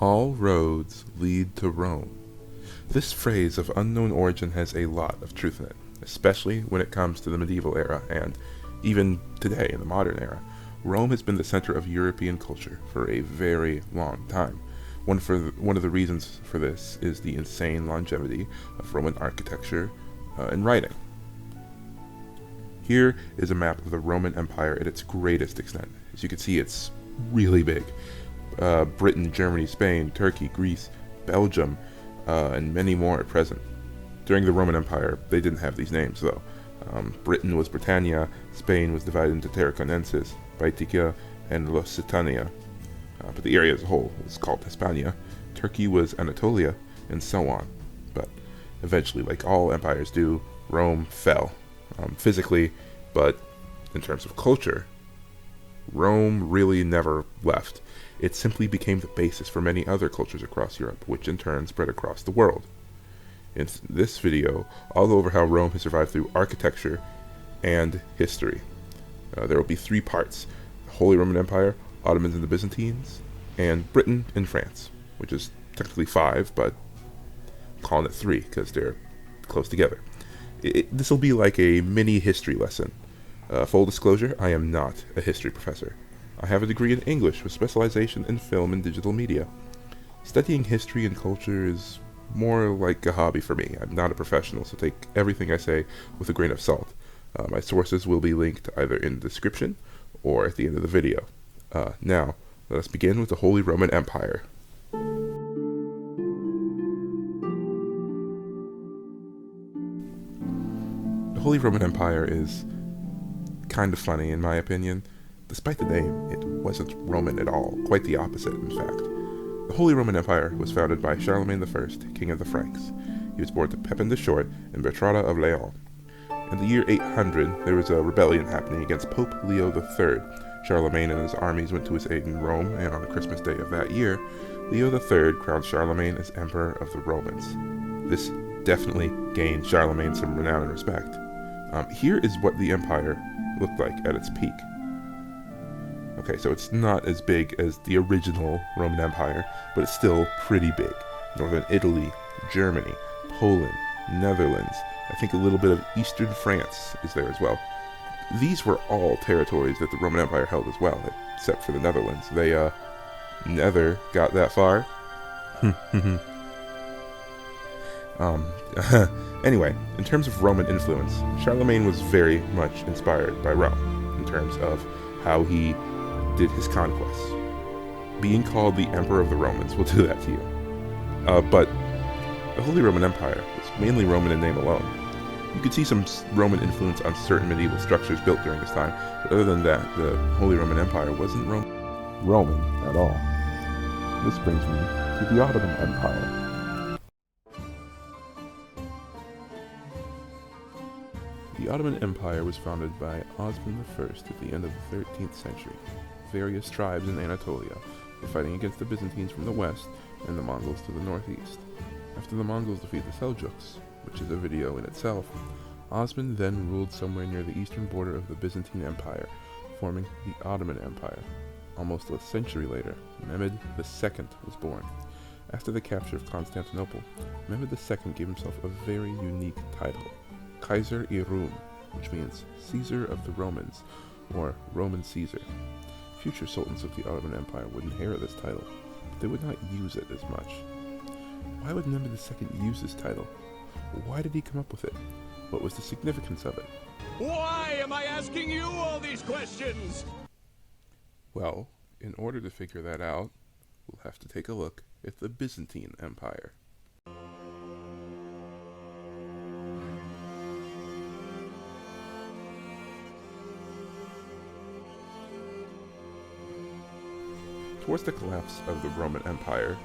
All roads lead to Rome. This phrase of unknown origin has a lot of truth in it, especially when it comes to the medieval era, and even today in the modern era. Rome has been the center of European culture for a very long time. One of the reasons for this is the insane longevity of Roman architecture and writing. Here is a map of the Roman Empire at its greatest extent. As you can see, it's really big. Britain, Germany, Spain, Turkey, Greece, Belgium, and many more at present. During the Roman Empire, they didn't have these names, though. Britain was Britannia, Spain was divided into Tarraconensis, Baetica, and Lusitania, but the area as a whole was called Hispania. Turkey was Anatolia, and so on. But eventually, like all empires do, Rome fell, physically, but in terms of culture, Rome really never left. It simply became the basis for many other cultures across Europe, which in turn spread across the world. In this video, I'll go over how Rome has survived through architecture and history. There will be 3 parts: the Holy Roman Empire, Ottomans and the Byzantines, and Britain and France, which is technically 5, but I'm calling it 3 because they're close together. This will be like a mini history lesson. Full disclosure, I am not a history professor. I have a degree in English with specialization in film and digital media. Studying history and culture is more like a hobby for me. I'm not a professional, so take everything I say with a grain of salt. My sources will be linked either in the description or at the end of the video. Now, let us begin with the Holy Roman Empire. The Holy Roman Empire is kind of funny in my opinion. Despite the name, it wasn't Roman at all, quite the opposite in fact. The Holy Roman Empire was founded by Charlemagne I, king of the Franks. He was born to Pepin the Short and Bertrada of Leon. In the year 800, there was a rebellion happening against Pope Leo III. Charlemagne and his armies went to his aid in Rome, and on the Christmas day of that year, Leo III crowned Charlemagne as Emperor of the Romans. This definitely gained Charlemagne some renown and respect. Here is what the empire looked like at its peak. Okay, so it's not as big as the original Roman Empire, but it's still pretty big. Northern Italy, Germany, Poland, Netherlands, I think a little bit of eastern France is there as well. These were all territories that the Roman Empire held as well, except for the Netherlands. They, never got that far. Anyway, in terms of Roman influence, Charlemagne was very much inspired by Rome, in terms of how he did his conquests. Being called the Emperor of the Romans will do that to you. But the Holy Roman Empire was mainly Roman in name alone. You could see some Roman influence on certain medieval structures built during this time, but other than that, the Holy Roman Empire wasn't Roman at all. This brings me to the Ottoman Empire. The Ottoman Empire was founded by Osman I at the end of the 13th century. Various tribes in Anatolia were fighting against the Byzantines from the west and the Mongols to the northeast. After the Mongols defeated the Seljuks, which is a video in itself, Osman then ruled somewhere near the eastern border of the Byzantine Empire, forming the Ottoman Empire. Almost a century later, Mehmed II was born. After the capture of Constantinople, Mehmed II gave himself a very unique title, Kaiser i Rum, which means Caesar of the Romans, or Roman Caesar. Future sultans of the Ottoman Empire would inherit this title, but they would not use it as much. Why would Mehmed II use this title? Why did he come up with it? What was the significance of it? Why am I asking you all these questions? Well, in order to figure that out, we'll have to take a look at the Byzantine Empire. Towards the collapse of the Roman Empire,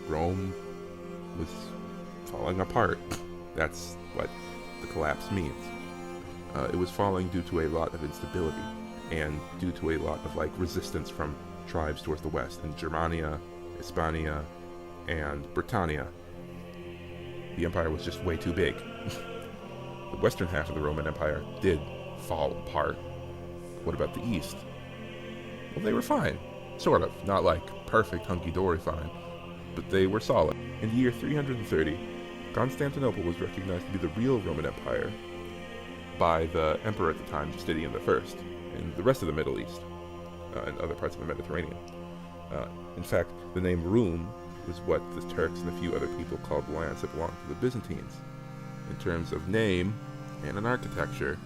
Rome was falling apart. That's what the collapse means. It was falling due to a lot of instability and due to a lot of resistance from tribes towards the west in Germania, Hispania, and Britannia. The empire was just way too big. The western half of the Roman Empire did fall apart. What about the east? Well, they were fine. Sort of. Not like perfect hunky-dory fine. but they were solid. In the year 330, Constantinople was recognized to be the real Roman Empire by the emperor at the time, Justinian I, and the rest of the Middle East and other parts of the Mediterranean. In fact, the name Rum was what the Turks and a few other people called lands that belonged to the Byzantines. In terms of name and in architecture,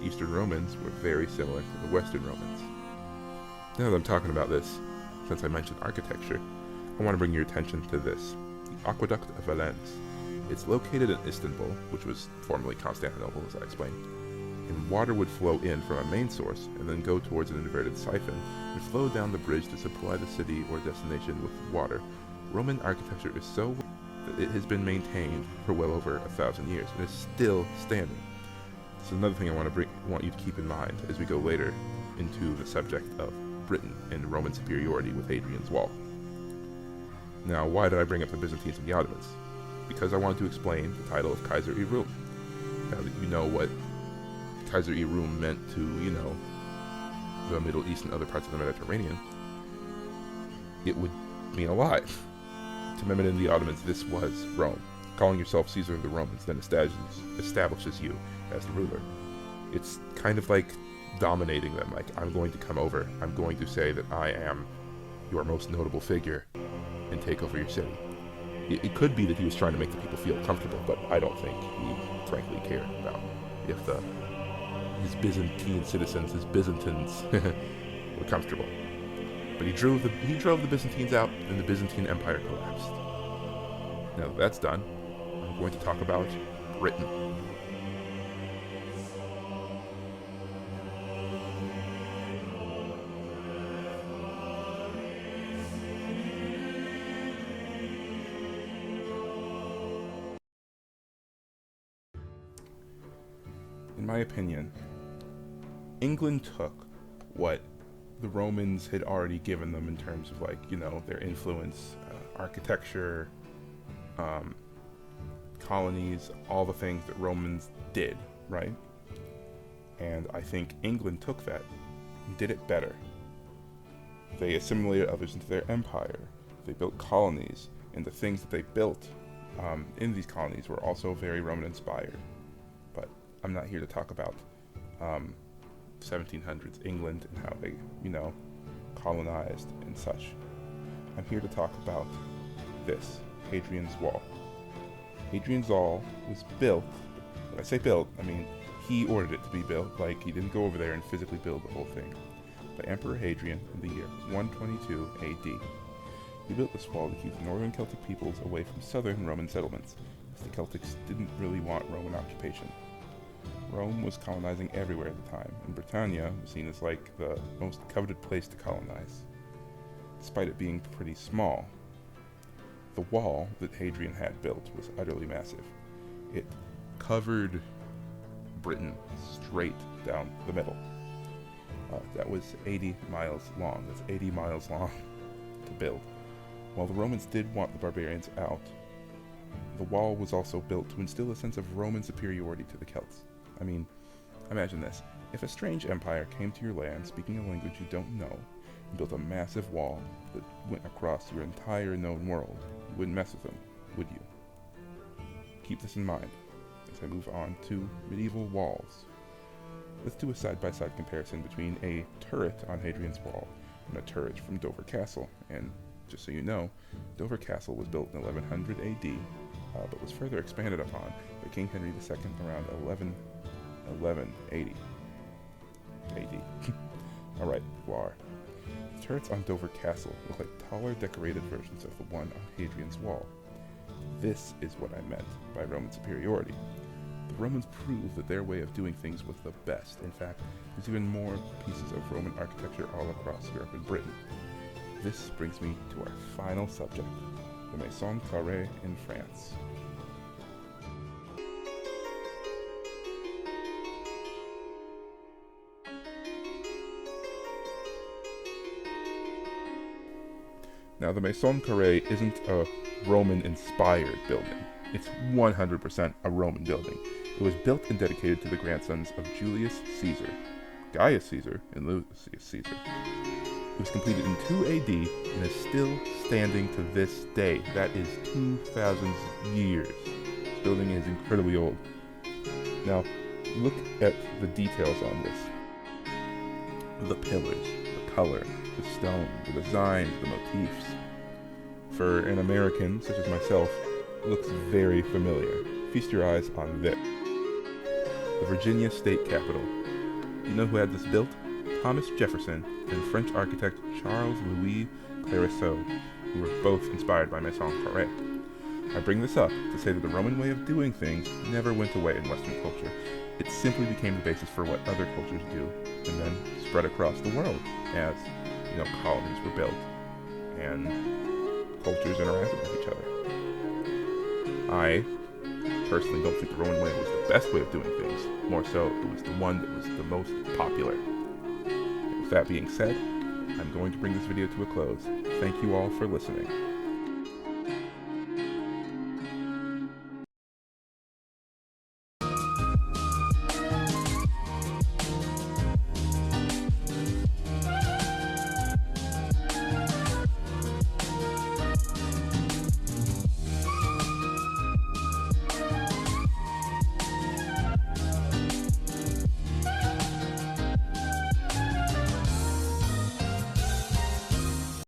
Eastern Romans were very similar to the Western Romans. Now that I'm talking about this, since I mentioned architecture, I want to bring your attention to this, the Aqueduct of Valence. It's located in Istanbul, which was formerly Constantinople, as I explained, and water would flow in from a main source and then go towards an inverted siphon and flow down the bridge to supply the city or destination with water. Roman architecture is so that it has been maintained for well over 1,000 years and is still standing. This is another thing I want you to keep in mind as we go later into the subject of Britain and Roman superiority with Hadrian's Wall. Now, why did I bring up the Byzantines and the Ottomans? Because I wanted to explain the title of Kaiser-i-Rum. Now that you know what Kaiser-i-Rum meant to, the Middle East and other parts of the Mediterranean, it would mean a lot. To Mehmed and the Ottomans, this was Rome. Calling yourself Caesar of the Romans then establishes you as the ruler. It's kind of like dominating them, like, I'm going to come over, I'm going to say that I am your most notable figure and take over your city. It could be that he was trying to make the people feel comfortable, but I don't think he frankly cared about if his Byzantine citizens, his Byzantines, were comfortable. But he drove the Byzantines out, and the Byzantine Empire collapsed. Now that that's done, I'm going to talk about Britain. In my opinion, England took what the Romans had already given them in terms of, their influence, architecture, colonies, all the things that Romans did, right? And I think England took that and did it better. They assimilated others into their empire. They built colonies, and the things that they built in these colonies were also very Roman-inspired. But I'm not here to talk about 1700s England and how they, colonized and such. I'm here to talk about this, Hadrian's Wall. Hadrian's Wall was built, when I say built, I mean he ordered it to be built, like he didn't go over there and physically build the whole thing, by Emperor Hadrian in the year 122 AD. He built this wall to keep the northern Celtic peoples away from southern Roman settlements, as the Celtics didn't really want Roman occupation. Rome was colonizing everywhere at the time, and Britannia was seen as like the most coveted place to colonize, despite it being pretty small. The wall that Hadrian had built was utterly massive. It covered Britain straight down the middle. That was 80 miles long. That's 80 miles long to build. While the Romans did want the barbarians out, the wall was also built to instill a sense of Roman superiority to the Celts. I mean, imagine this. If a strange empire came to your land speaking a language you don't know and built a massive wall that went across your entire known world, you wouldn't mess with them, would you? Keep this in mind as I move on to medieval walls. Let's do a side-by-side comparison between a turret on Hadrian's Wall and a turret from Dover Castle. And just so you know, Dover Castle was built in 1100 AD, but was further expanded upon by King Henry II around 1180 AD. Alright, War. The turrets on Dover Castle look like taller, decorated versions of the one on Hadrian's Wall. This is what I meant by Roman superiority. The Romans proved that their way of doing things was the best. In fact, there's even more pieces of Roman architecture all across Europe and Britain. This brings me to our final subject, the Maison Carrée in France. Now, the Maison Carrée isn't a Roman-inspired building. It's 100% a Roman building. It was built and dedicated to the grandsons of Julius Caesar, Gaius Caesar, and Lucius Caesar. It was completed in 2 AD and is still standing to this day. That is 2,000 years. This building is incredibly old. Now, look at the details on this. The pillars, the color, the stone, the designs, the motifs. For an American, such as myself, it looks very familiar. Feast your eyes on this. The Virginia state capitol. Do you know who had this built? Thomas Jefferson and French architect Charles-Louis Clereceau, who were both inspired by Maison Carrée. I bring this up to say that the Roman way of doing things never went away in Western culture. It simply became the basis for what other cultures do, and then spread across the world as, colonies were built and cultures interacted with each other. I personally don't think the Roman way was the best way of doing things. More so, it was the one that was the most popular. And with that being said, I'm going to bring this video to a close. Thank you all for listening.